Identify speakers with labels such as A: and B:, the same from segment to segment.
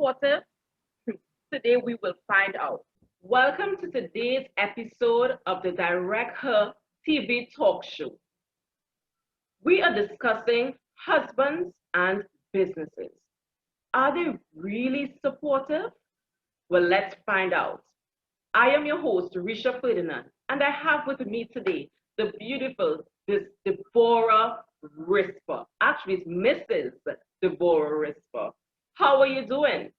A: supportive? Today we will find out. Welcome to today's episode of the Direct Her TV talk show. We are discussing husbands and businesses. Are they really supportive? Well, let's find out. I am your host, Risha Ferdinand, and I have with me today the beautiful this Deborah Risper. Actually, it's Mrs. Deborah Risper. How are you doing?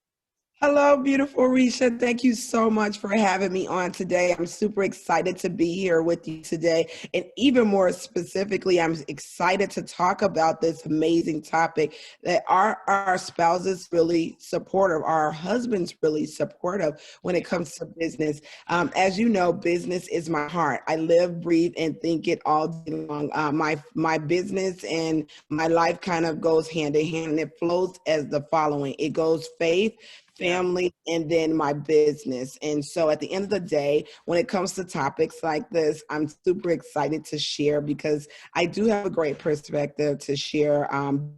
B: Hello, beautiful Risha. Thank you so much for having me on today. I'm super excited to be here with you today. And even more specifically, I'm excited to talk about this amazing topic that our spouses really supportive, our husbands really supportive when it comes to business. As you know, business is my heart. I live, breathe, and think it all day long. My business and my life kind of goes hand in hand, and it flows as the following. It goes faith, family, and then my business. And so at the end of the day, when it comes to topics like this, I'm super excited to share because I do have a great perspective to share,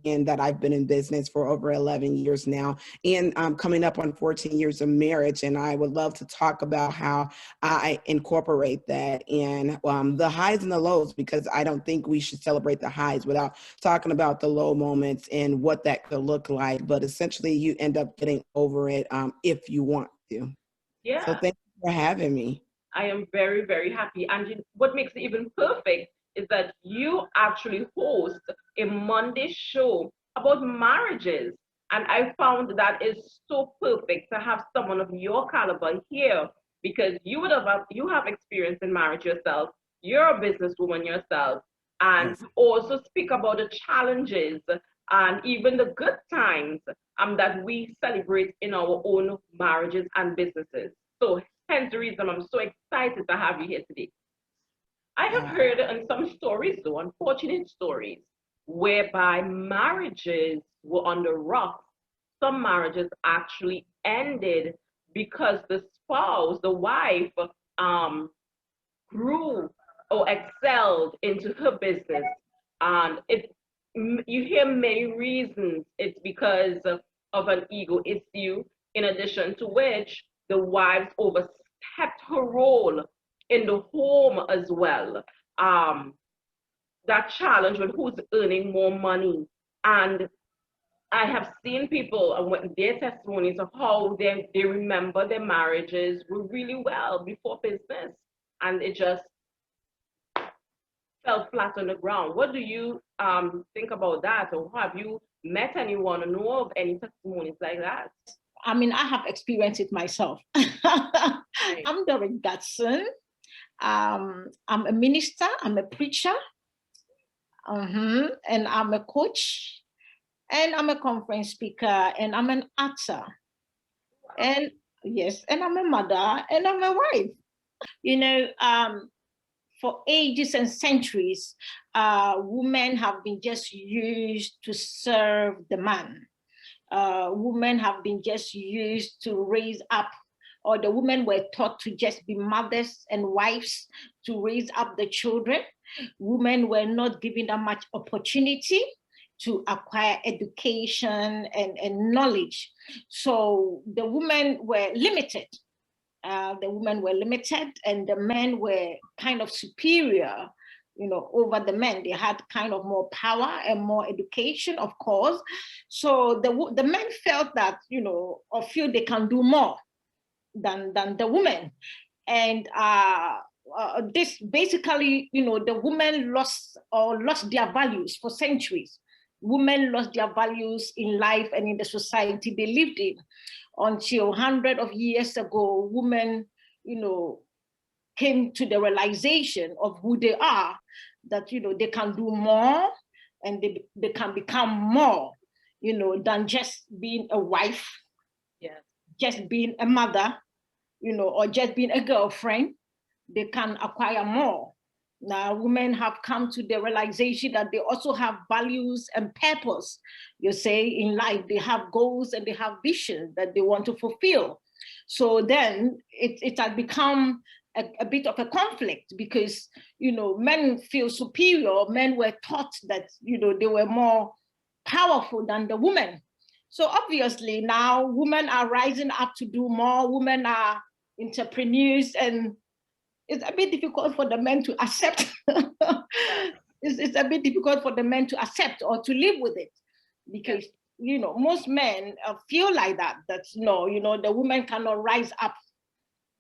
B: in that I've been in business for over 11 years now and coming up on 14 years of marriage. And I would love to talk about how I incorporate that and the highs and the lows, because I don't think we should celebrate the highs without talking about the low moments and what that could look like. But essentially, you end up getting over it if you want to. So
A: Yeah,
B: thank you for having me.
A: I am very, very happy. And what makes it even perfect is that you actually host a Monday show about marriages. And I found that is so perfect to have someone of your caliber here because you have experience in marriage yourself. You're a businesswoman yourself, and
B: Yes.
A: you also speak about the challenges and even the good times that we celebrate in our own marriages and businesses. So hence the reason I'm so excited to have you here today. I have
B: Uh,
A: heard in some stories, though, unfortunate stories, whereby marriages were on the rocks. Some marriages actually ended because the spouse, the wife, um, grew or excelled into her business. And you hear many reasons. It's because of an ego issue, in addition to which the wives overstepped her role in the home as well. Um, that challenge with who's earning more money. And I have seen people and their testimonies of how they remember their marriages were really well before business. And it just fell flat on the ground. What do you think about that? Or have you met anyone or know of any testimonies like that?
C: I mean, I have experienced it myself.
A: Right.
C: I'm Doris Gadson. I'm a minister, I'm a preacher, and I'm a coach, and I'm a conference speaker, and I'm an actor. And yes, and I'm a mother, and I'm a wife. You know, for ages and centuries, women have been just used to serve the man. Women have been just used to raise up, or the women were taught to just be mothers and wives to raise up the children. Women were not given that much opportunity to acquire education and knowledge. So the women were limited. And the men were kind of superior, over the men. They had kind of more power and more education, of course. So the men felt that, or feel they can do more than the women. And this basically, the women lost their values for centuries. Women lost their values in life and in the society they lived in until hundreds of years ago. Women, came to the realization of who they are, that, they can do more and they can become more, than just being a wife,
A: Yes.
C: just being a mother, or just being a girlfriend. They can acquire more. Now, women have come to the realization that they also have values and purpose. You say in life, they have goals and they have visions that they want to fulfill. So then it has become a bit of a conflict because, men feel superior. Men were taught that, they were more powerful than the women. So obviously now women are rising up to do more. Women are entrepreneurs, and it's a bit difficult for the men to accept. It's a bit difficult for the men to accept or to live with it, because most men feel like that no, the woman cannot rise up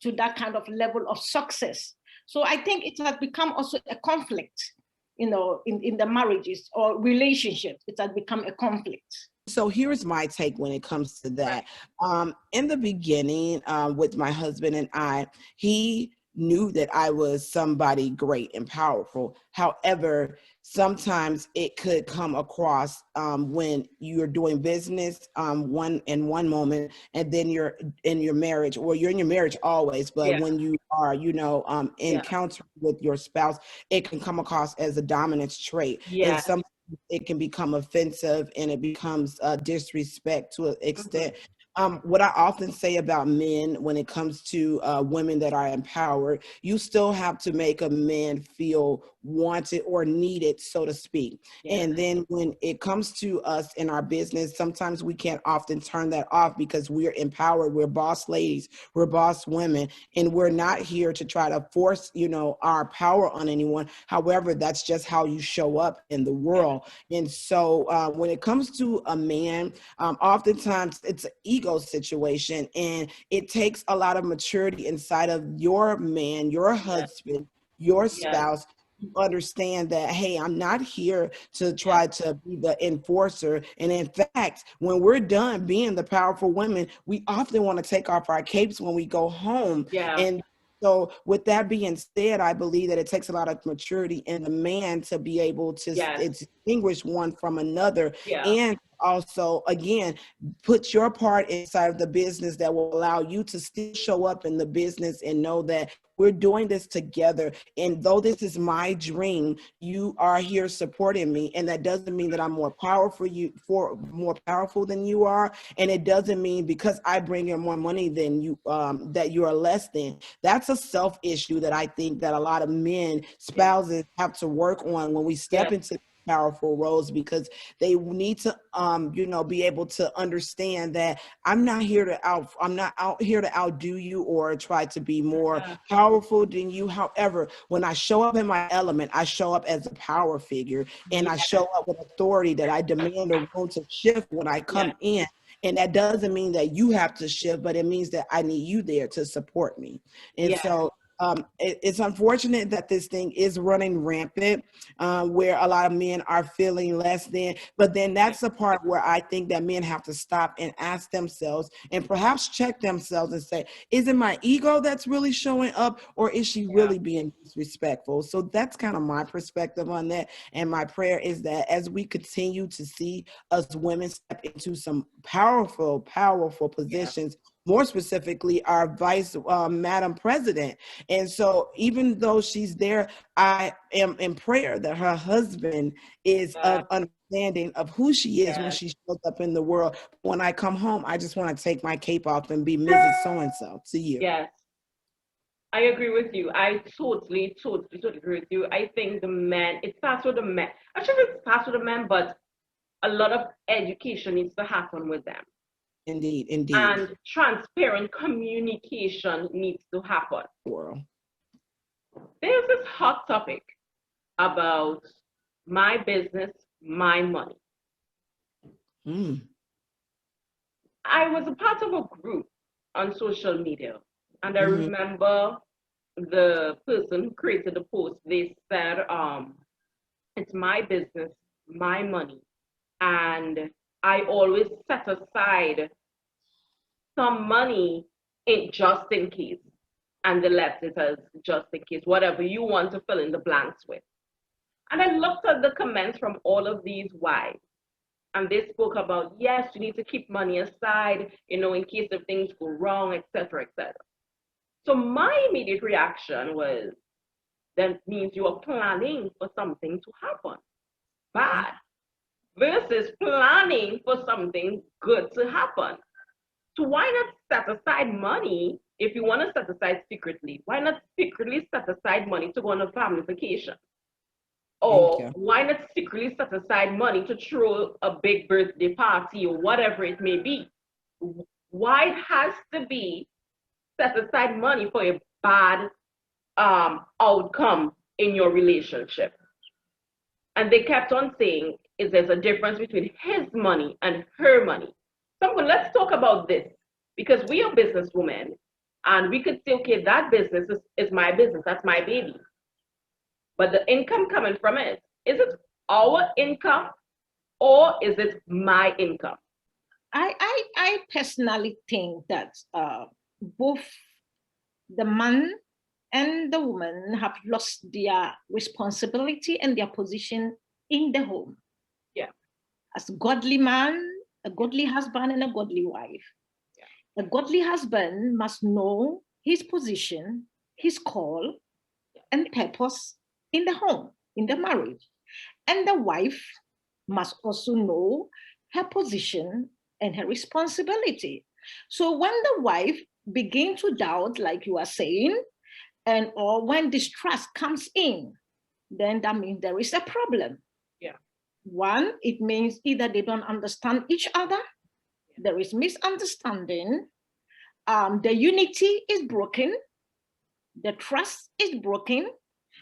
C: to that kind of level of success. So I think it has become also a conflict, in the marriages or relationships. It has become a conflict.
B: So here's my take when it comes to that. In the beginning, with my husband and I, he knew that I was somebody great and powerful. However, sometimes it could come across when you're doing business one moment, and then you're in your marriage, or you're in your marriage always, but when you are, encountering with your spouse, it can come across as a dominance trait. And some it can become offensive, and it becomes disrespect to an extent. What I often say about men when it comes to women that are empowered, you still have to make a man feel wanted or needed, so to speak. And then when it comes to us in our business, sometimes we can't often turn that off because we're empowered. We're boss ladies, we're boss women, and we're not here to try to force, our power on anyone. However, that's just how you show up in the world. And so when it comes to a man, oftentimes it's an ego situation, and it takes a lot of maturity inside of your man, your husband, your spouse, to understand that, hey, I'm not here to try to be the enforcer. And in fact, when we're done being the powerful women, we often want to take off our capes when we go home. And so with that being said, I believe that it takes a lot of maturity in the man to be able to distinguish one from another. And also, again, put your part inside of the business that will allow you to still show up in the business and know that we're doing this together. And though this is my dream, you are here supporting me. And that doesn't mean that I'm more powerful than you are. And it doesn't mean because I bring in more money than you, that you are less than. That's a self issue that I think that a lot of men, spouses have to work on when we step into powerful roles, because they need to be able to understand that I'm not out here to outdo you or try to be more powerful than you. However, when I show up in my element, I show up as a power figure, and I show up with authority that I demand a room to shift when I come in. And that doesn't mean that you have to shift, but it means that I need you there to support me. And so it's unfortunate that this thing is running rampant, where a lot of men are feeling less than. But then that's the part where I think that men have to stop and ask themselves, and perhaps check themselves and say, is it my ego that's really showing up, or is she really being disrespectful? So that's kind of my perspective on that. And my prayer is that as we continue to see us women step into some powerful positions, more specifically our vice madam president. And so even though she's there, I am in prayer that her husband is of understanding of who she is when she shows up in the world. When I come home, I just want to take my cape off and be Mrs. So-and-so to you.
A: Yes, I agree with you. I totally agree with you. I think the men, it starts with the men. Actually, it starts with the men, but a lot of education needs to happen with them.
B: Indeed.
A: And transparent communication needs to happen.
B: World.
A: There's this hot topic about my business, my money. I was a part of a group on social media, and I remember the person who created the post, they said, it's my business, my money, and I always set aside some money just in case, and the left it as just in case, whatever you want to fill in the blanks with. And I looked at the comments from all of these wives, and they spoke about, yes, you need to keep money aside, in case if things go wrong, etc., etc. So my immediate reaction was, that means you are planning for something to happen bad, versus planning for something good to happen. So why not set aside money if you want to set aside secretly? Why not secretly set aside money to go on a family vacation?
B: Thank
A: Or
B: you.
A: why not secretly set aside money to throw a big birthday party or whatever it may be? Why it has to be set aside money for a bad outcome in your relationship? And they kept on saying, is there's a difference between his money and her money. So let's talk about this because we are businesswomen and we could say, okay, that business is my business, that's my baby. But the income coming from it, is it our income or is it my income?
C: I personally think that both the man and the woman have lost their responsibility and their position in the home.
A: Yeah.
C: As a godly man, a godly husband, and a godly wife. Yeah. A godly husband must know his position, his call, and purpose in the home, in the marriage. And the wife must also know her position and her responsibility. So when the wife begins to doubt, like you are saying, and or when distrust comes in, then that means there is a problem.
A: Yeah.
C: One, it means either they don't understand each other, there is misunderstanding, the unity is broken, the trust is broken.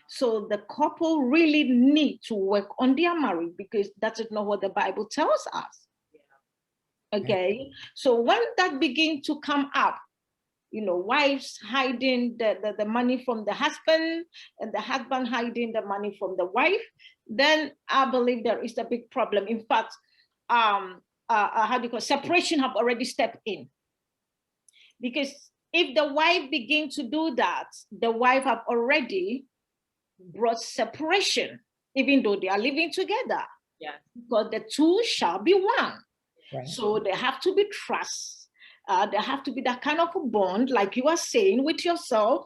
C: So the couple really need to work on their marriage because that is not what the Bible tells us. Okay, so when that begins to come up, wives hiding the money from the husband and the husband hiding the money from the wife, then I believe there is a big problem. In fact, separation have already stepped in. Because if the wife begins to do that, the wife have already brought separation, even though they are living together.
A: Yeah.
C: Because the two shall be one.
B: Right.
C: So there have to be trust. There have to be that kind of a bond, like you are saying, with yourself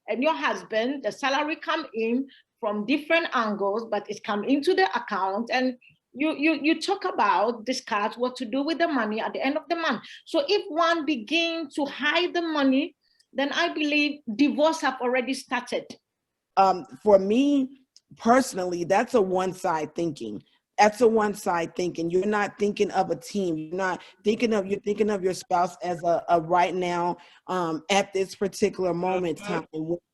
C: and your husband. The salary come in from different angles, but it come into the account, and you talk about, discuss what to do with the money at the end of the month. So if one begins to hide the money, then I believe divorce have already started.
B: For me personally, that's a one-side thinking. That's a one-side thinking. You're not thinking of a team. You're thinking of your spouse as a right now, at this particular moment in time.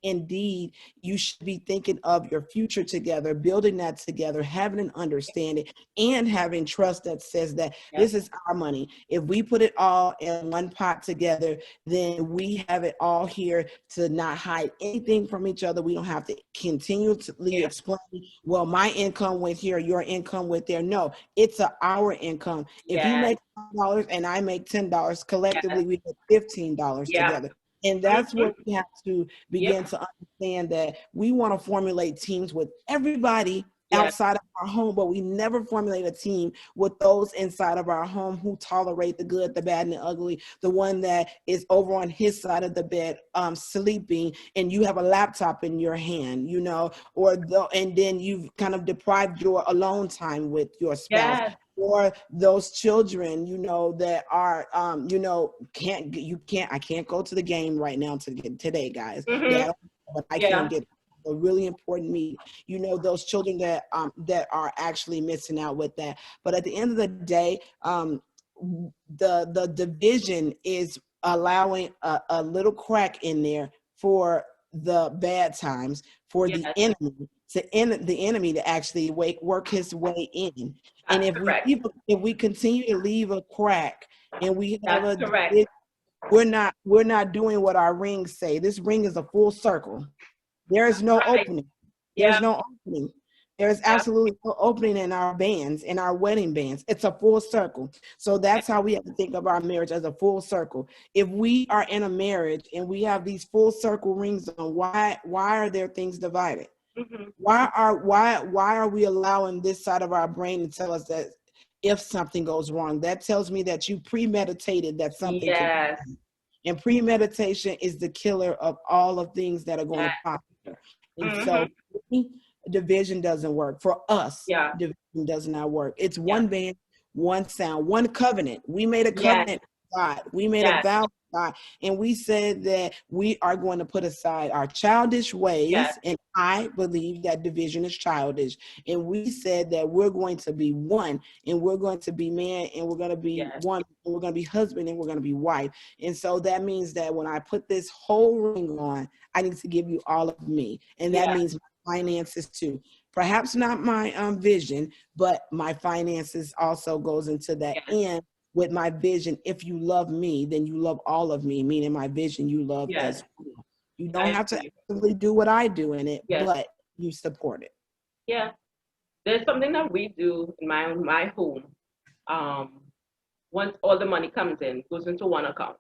B: Indeed, you should be thinking of your future together, building that together, having an understanding, and having trust that says that this is our money. If we put it all in one pot together, then we have it all here to not hide anything from each other. We don't have to continually explain, well, my income went here, your income went there. No, it's our income. If you make $5 and I make $10, collectively we make $15 together. And that's where we have to begin to understand that we want to formulate teams with everybody outside of our home, but we never formulate a team with those inside of our home who tolerate the good, the bad, and the ugly. The one that is over on his side of the bed, sleeping, and you have a laptop in your hand, and then you've kind of deprived your alone time with your spouse.
A: Yes.
B: Or those children, that are, I can't go to the game right now today, guys. But I can get a really important meeting. Those children that are actually missing out with that. But at the end of the day, the division is allowing a little crack in there for the bad times, for the enemy to actually work his way in. And if we continue to leave a crack and we have we're not doing what our rings say. This ring is a full circle. There is no opening. There's no opening. There is absolutely no opening in our bands, in our wedding bands. It's a full circle. So that's how we have to think of our marriage, as a full circle. If we are in a marriage and we have these full circle rings on, why are there things divided? Why are we allowing this side of our brain to tell us that if something goes wrong? That tells me that you premeditated that something can happen. And premeditation is the killer of all of things that are going to prosper. And so division doesn't work. For us, division does not work. It's one band, one sound, one covenant. We made a covenant God. We made a
A: Yes,
B: vow to God, and we said that we are going to put aside our childish ways.
A: yes,
B: And I believe that division is childish. And we said that we're going to be one, and we're going to be man, and we're going to be
A: yes,
B: one, and we're going to be husband, and we're going to be wife. And so that means that when I put this whole ring on, I need to give you all of me, and that
A: yes,
B: means my finances too. Perhaps not my vision, but my finances also goes into that.
A: yes,
B: And with my vision, if you love me, then you love all of me, meaning my vision you love
A: yes.
B: as well. You don't
A: I
B: have to
A: agree.
B: actively do what I do in it,
A: Yes,
B: but you support it.
A: yeah. There's something that we do in my home. Um, Once all the money comes in, goes into one account.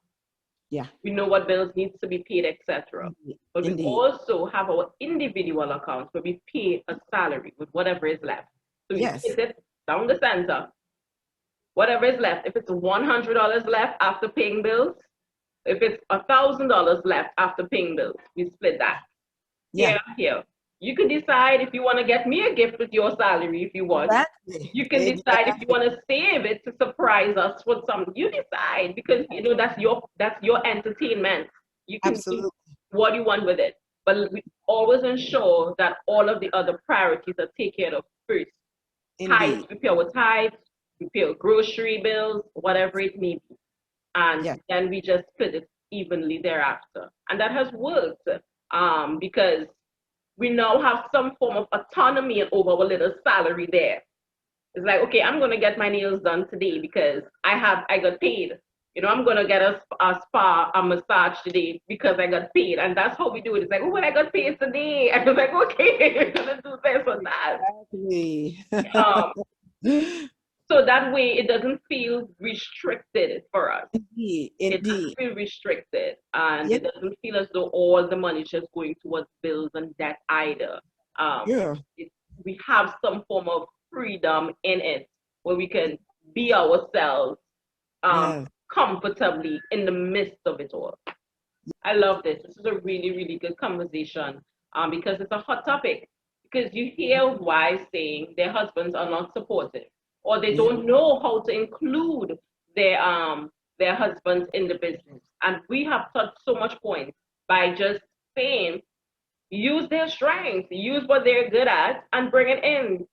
B: Yeah,
A: We know what bills needs to be paid, etc.
B: indeed.
A: But we
B: Indeed.
A: also have our individual accounts where we pay a salary with whatever is left. So we
B: Yes.
A: split it down the center, whatever is left. If it's $100 left after paying bills, if it's $1,000 left after paying bills, we split that.
B: Yeah.
A: Here. You can decide if you want to get me a gift with your salary if you want.
B: Exactly.
A: You can decide if you
B: Exactly.
A: want to save it to surprise us with something. You decide because you know that's your entertainment. You can do
B: Absolutely.
A: what you want with it. But we always ensure that all of the other priorities are taken care of first. Tithes,
B: Indeed.
A: we pay our tithes, we pay our grocery bills, whatever it may be. And
B: Yes.
A: then we just split it evenly thereafter. And that has worked because we now have some form of autonomy over our little salary there. It's like, okay, I'm gonna get my nails done today because I got paid. You know, I'm gonna get a massage today because I got paid, and that's how we do it. It's like, oh, I got paid today, and it's like, okay, you're gonna do this or that.
B: Exactly.
A: Um, so that way, it doesn't feel restricted for us.
B: Indeed.
A: It doesn't
B: Indeed.
A: feel restricted, and
B: Yeah.
A: it doesn't feel as though all the money is just going towards bills and debt either. Um,
B: Yeah.
A: it, we have some form of freedom in it where we can be ourselves
B: Yeah.
A: comfortably in the midst of it all. I love this. This is a really, really good conversation because it's a hot topic. Because you hear wives saying their husbands are not supportive or they
B: Yeah.
A: don't know how to include their husbands in the business. And we have touched so much point by just saying use their strengths, use what they're good at, and bring it in.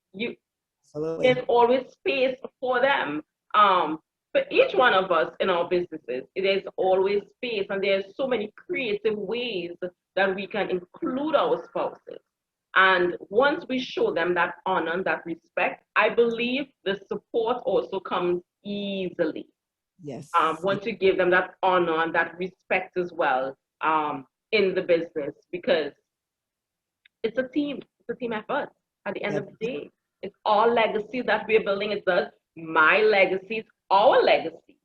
A: There's
B: Absolutely.
A: always space for them. For each one of us in our businesses, there's always space, and there's so many creative ways that we can include our spouses. And once we show them that honor and that respect, I believe the support also comes easily.
B: Yes.
A: Once you give them that honor and that respect as well in the business, because it's a team effort at the end
B: Yeah.
A: of the day. It's our legacy that we're building. It's us, my legacy, it's our legacy.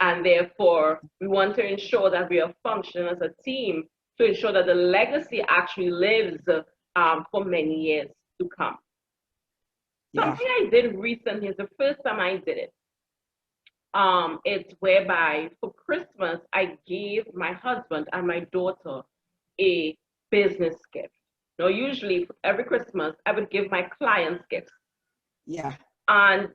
A: And therefore, we want to ensure that we are functioning as a team to ensure that the legacy actually lives for many years to come.
B: Yeah.
A: Something I did recently is the first time I did it. It's whereby for Christmas, I gave my husband and my daughter a business gift. Now, usually every Christmas, I would give my clients gifts.
B: Yeah.
A: And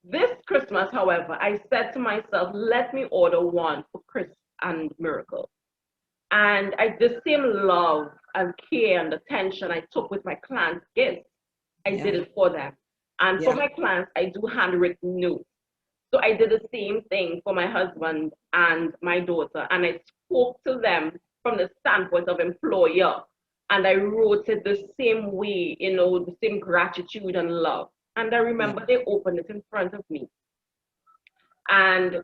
A: this Christmas, however, I said to myself, let me order one for Chris and Miracle. And the same love and care and attention I took with my clients' gifts, I
B: Yeah.
A: did it for them. And for
B: Yeah.
A: my clients, I do handwritten notes. So I did the same thing for my husband and my daughter. And I spoke to them from the standpoint of employer. And I wrote it the same way, the same gratitude and love. And I
B: Yeah.
A: remember they opened it in front of me. And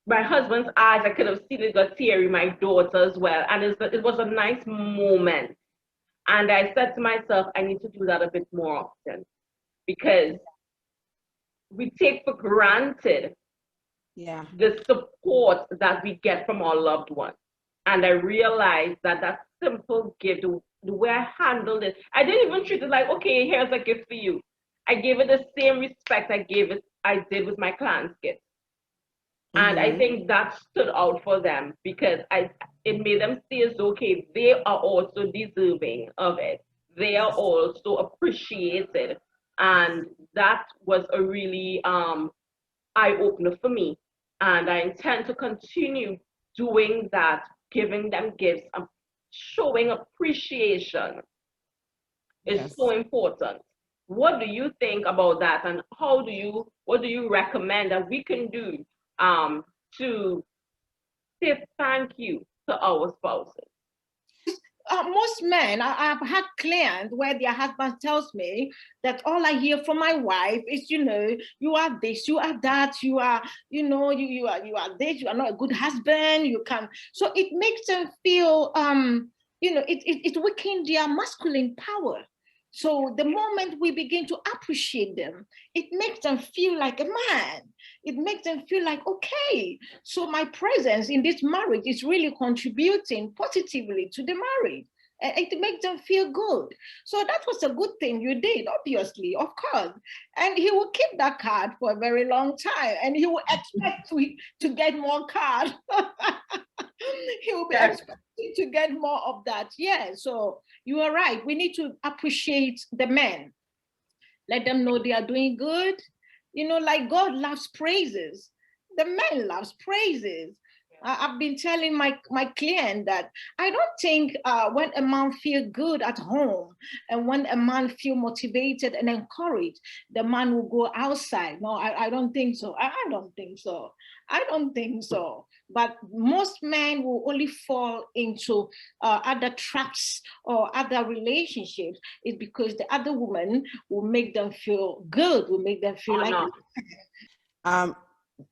A: my husband's eyes, I could have seen it got teary, my daughter as well. And it was a nice moment. And I said to myself, I need to do that a bit more often because we take for granted
B: Yeah.
A: the support that we get from our loved ones. And I realized that simple gift, the way I handled it, I didn't even treat it like, okay, here's a gift for you. I gave it the same respect I did with my client's gift. And I
B: Mm-hmm.
A: think that stood out for them because it made them see as okay, they are also deserving of it. They are
B: Yes.
A: also appreciated. And that was a really eye opener for me And I intend to continue doing that, giving them gifts and showing appreciation is so
B: Yes.
A: important. What do you think about that, and what do you recommend that we can do to say thank you to our spouses?
C: Most men, I've had clients where their husband tells me that all I hear from my wife is, you are this, you are that, you are, you are this, you are not a good husband, you can. So it makes them feel, it weakens their masculine power. So the moment we begin to appreciate them, it makes them feel like a man. It makes them feel like, okay, so my presence in this marriage is really contributing positively to the marriage. It makes them feel good. So that was a good thing you did, obviously, of course. And he will keep that card for a very long time, and he will expect to get more cards. He will be expecting to get more of that. Yeah, so you are right. We need to appreciate the men. Let them know they are doing good. Like God loves praises. The man loves praises. I've been telling my client that I don't think when a man feel good at home and when a man feel motivated and encouraged, the man will go outside. No, I don't think so. I don't think so. I don't think so. But most men will only fall into other traps or other relationships is because the other woman will make them feel good, will make them feel like.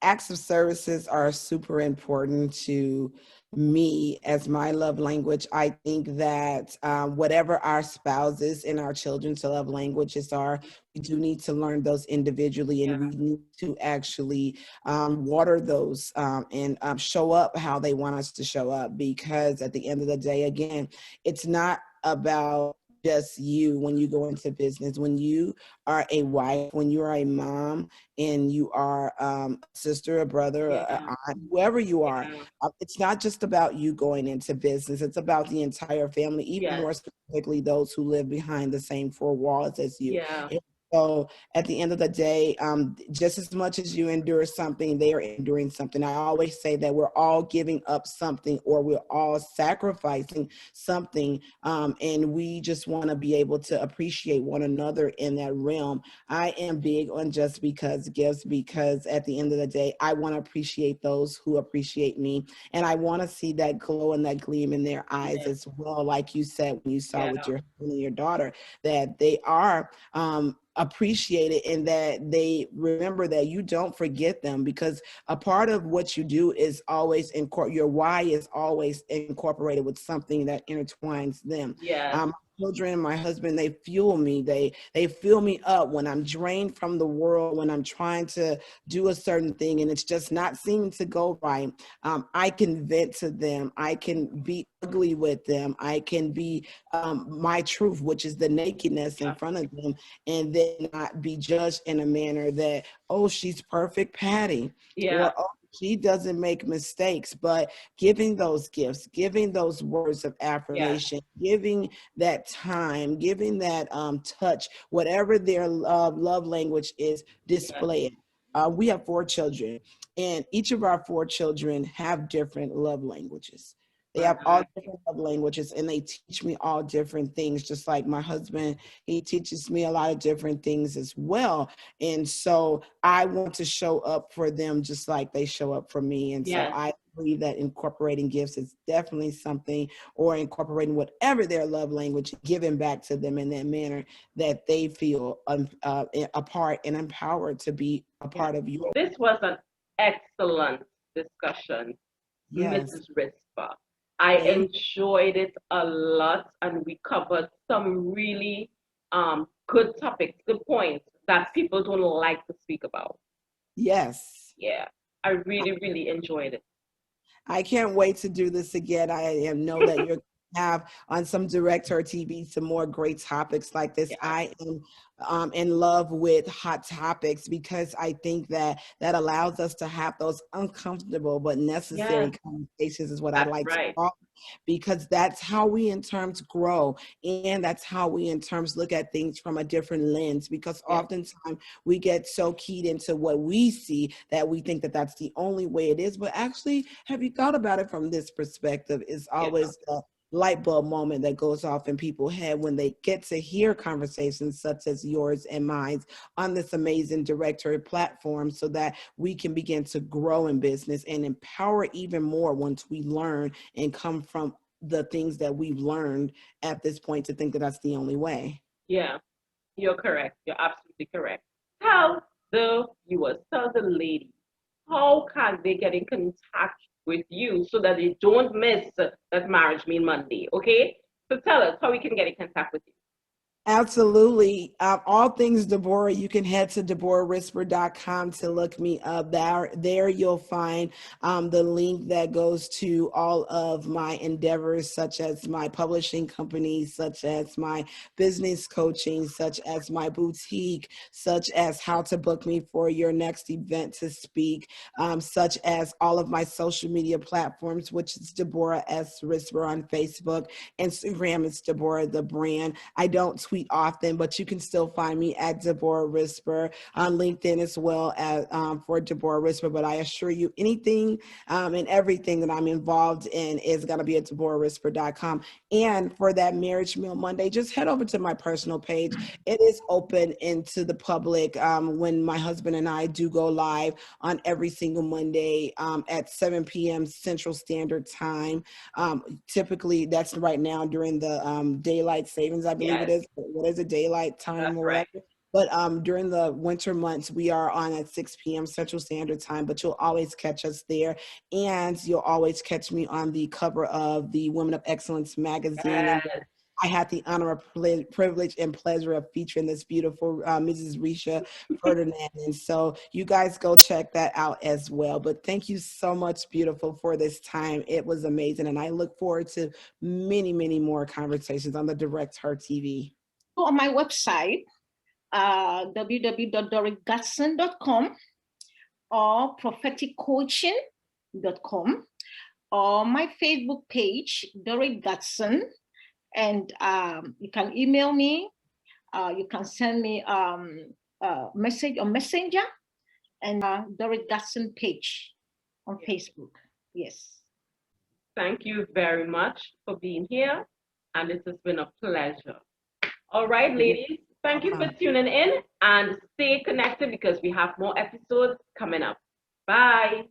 B: Acts of services are super important to me as my love language. I think that whatever our spouses and our children's love languages are, we do need to learn those individually, and we need to actually water those and show up how they want us to show up, because at the end of the day, again, it's not about just you when you go into business. When you are a wife, when you are a mom, and you are a sister, a brother, a aunt, whoever you are, it's not just about you going into business. It's about the entire family, even more specifically those who live behind the same four walls as you. So at the end of the day, just as much as you endure something, they are enduring something. I always say that we're all giving up something, or we're all sacrificing something, and we just want to be able to appreciate one another in that realm. I am big on just because gifts, because at the end of the day, I want to appreciate those who appreciate me, and I want to see that glow and that gleam in their eyes as well. Like you said, when you saw with your husband and your daughter, that they are appreciate it, and that they remember that you don't forget them, because a part of what you do is always your why is always incorporated with something that intertwines them. Children and my husband, they fuel me. They fill me up when I'm drained from the world, when I'm trying to do a certain thing and it's just not seeming to go right. I can vent to them. I can be ugly with them. I can be my truth, which is the nakedness in front of them, and then not be judged in a manner that, oh, she's perfect, Patty, or oh, she doesn't make mistakes. But giving those gifts, giving those words of affirmation, giving that time, giving that touch, whatever their love language is, display it. We have 4 children, and each of our 4 children have different love languages. They have all different love languages, and they teach me all different things. Just like my husband, he teaches me a lot of different things as well. And so I want to show up for them just like they show up for me. And so I believe that incorporating gifts is definitely something, or incorporating whatever their love language, giving back to them in that manner that they feel a part and empowered to be a part of you.
A: This was an excellent discussion, Mrs. Risper. I enjoyed it a lot, and we covered some really good topics, good points that people don't like to speak about.
B: Yes.
A: Yeah, I really, really enjoyed it.
B: I can't wait to do this again. I know that you're have on some Direct Her TV some more great topics like this.
A: Yes.
B: I am in love with hot topics because I think that that allows us to have those uncomfortable but necessary conversations is what I
A: That's
B: like to
A: right.
B: call, because that's how we in terms grow, and that's how we in terms look at things from a different lens, because
A: Yes.
B: oftentimes we get so keyed into what we see that we think that that's the only way it is. But actually, have you thought about it from this perspective? Is
A: Yeah.
B: always the light bulb moment that goes off in people's head when they get to hear conversations such as yours and mine on this amazing directory platform, so that we can begin to grow in business and empower even more once we learn and come from the things that we've learned at this point to think that that's the only way.
A: Yeah. You're correct. You're absolutely correct. Tell the viewers, tell the lady, how can they get in contact with you so that they don't miss that Marriage Mean Monday? Okay? So tell us how we can get in contact with you.
B: Absolutely. All things Deborah, you can head to DeborahRisper.com to look me up. There you'll find the link that goes to all of my endeavors, such as my publishing company, such as my business coaching, such as my boutique, such as how to book me for your next event to speak, such as all of my social media platforms, which is Deborah S. Risper on Facebook. Instagram is Deborah the Brand. I don't tweet often, but you can still find me at Deborah Risper, on LinkedIn as well as for Deborah Risper. But I assure you, anything and everything that I'm involved in is going to be at DeborahRisper.com. And for that Marriage Meal Monday, just head over to my personal page. It is open into the public when my husband and I do go live on every single Monday at 7 p.m. Central Standard Time. Typically, that's right now during the daylight savings, I believe it
A: Yes,
B: is. What is it, daylight time
A: that's
B: or
A: right.
B: whatever? But during the winter months, we are on at 6 p.m. Central Standard Time, but you'll always catch us there. And you'll always catch me on the cover of the Women of Excellence magazine. And
A: Yes.
B: I had the honor, privilege, and pleasure of featuring this beautiful Mrs. Risha Ferdinand. And so you guys go check that out as well. But thank you so much, beautiful, for this time. It was amazing. And I look forward to many, many more conversations on the Direct Her TV.
C: On my website, www.dorisgadson.com or propheticcoaching.com, or my Facebook page, Doris Gadson. And you can email me. You can send me a message on Messenger, and Doris Gadson page on Facebook. Yes.
A: Thank you very much for being here. And it has been a pleasure. All right, ladies. Thank you for tuning in and stay connected because we have more episodes coming up. Bye.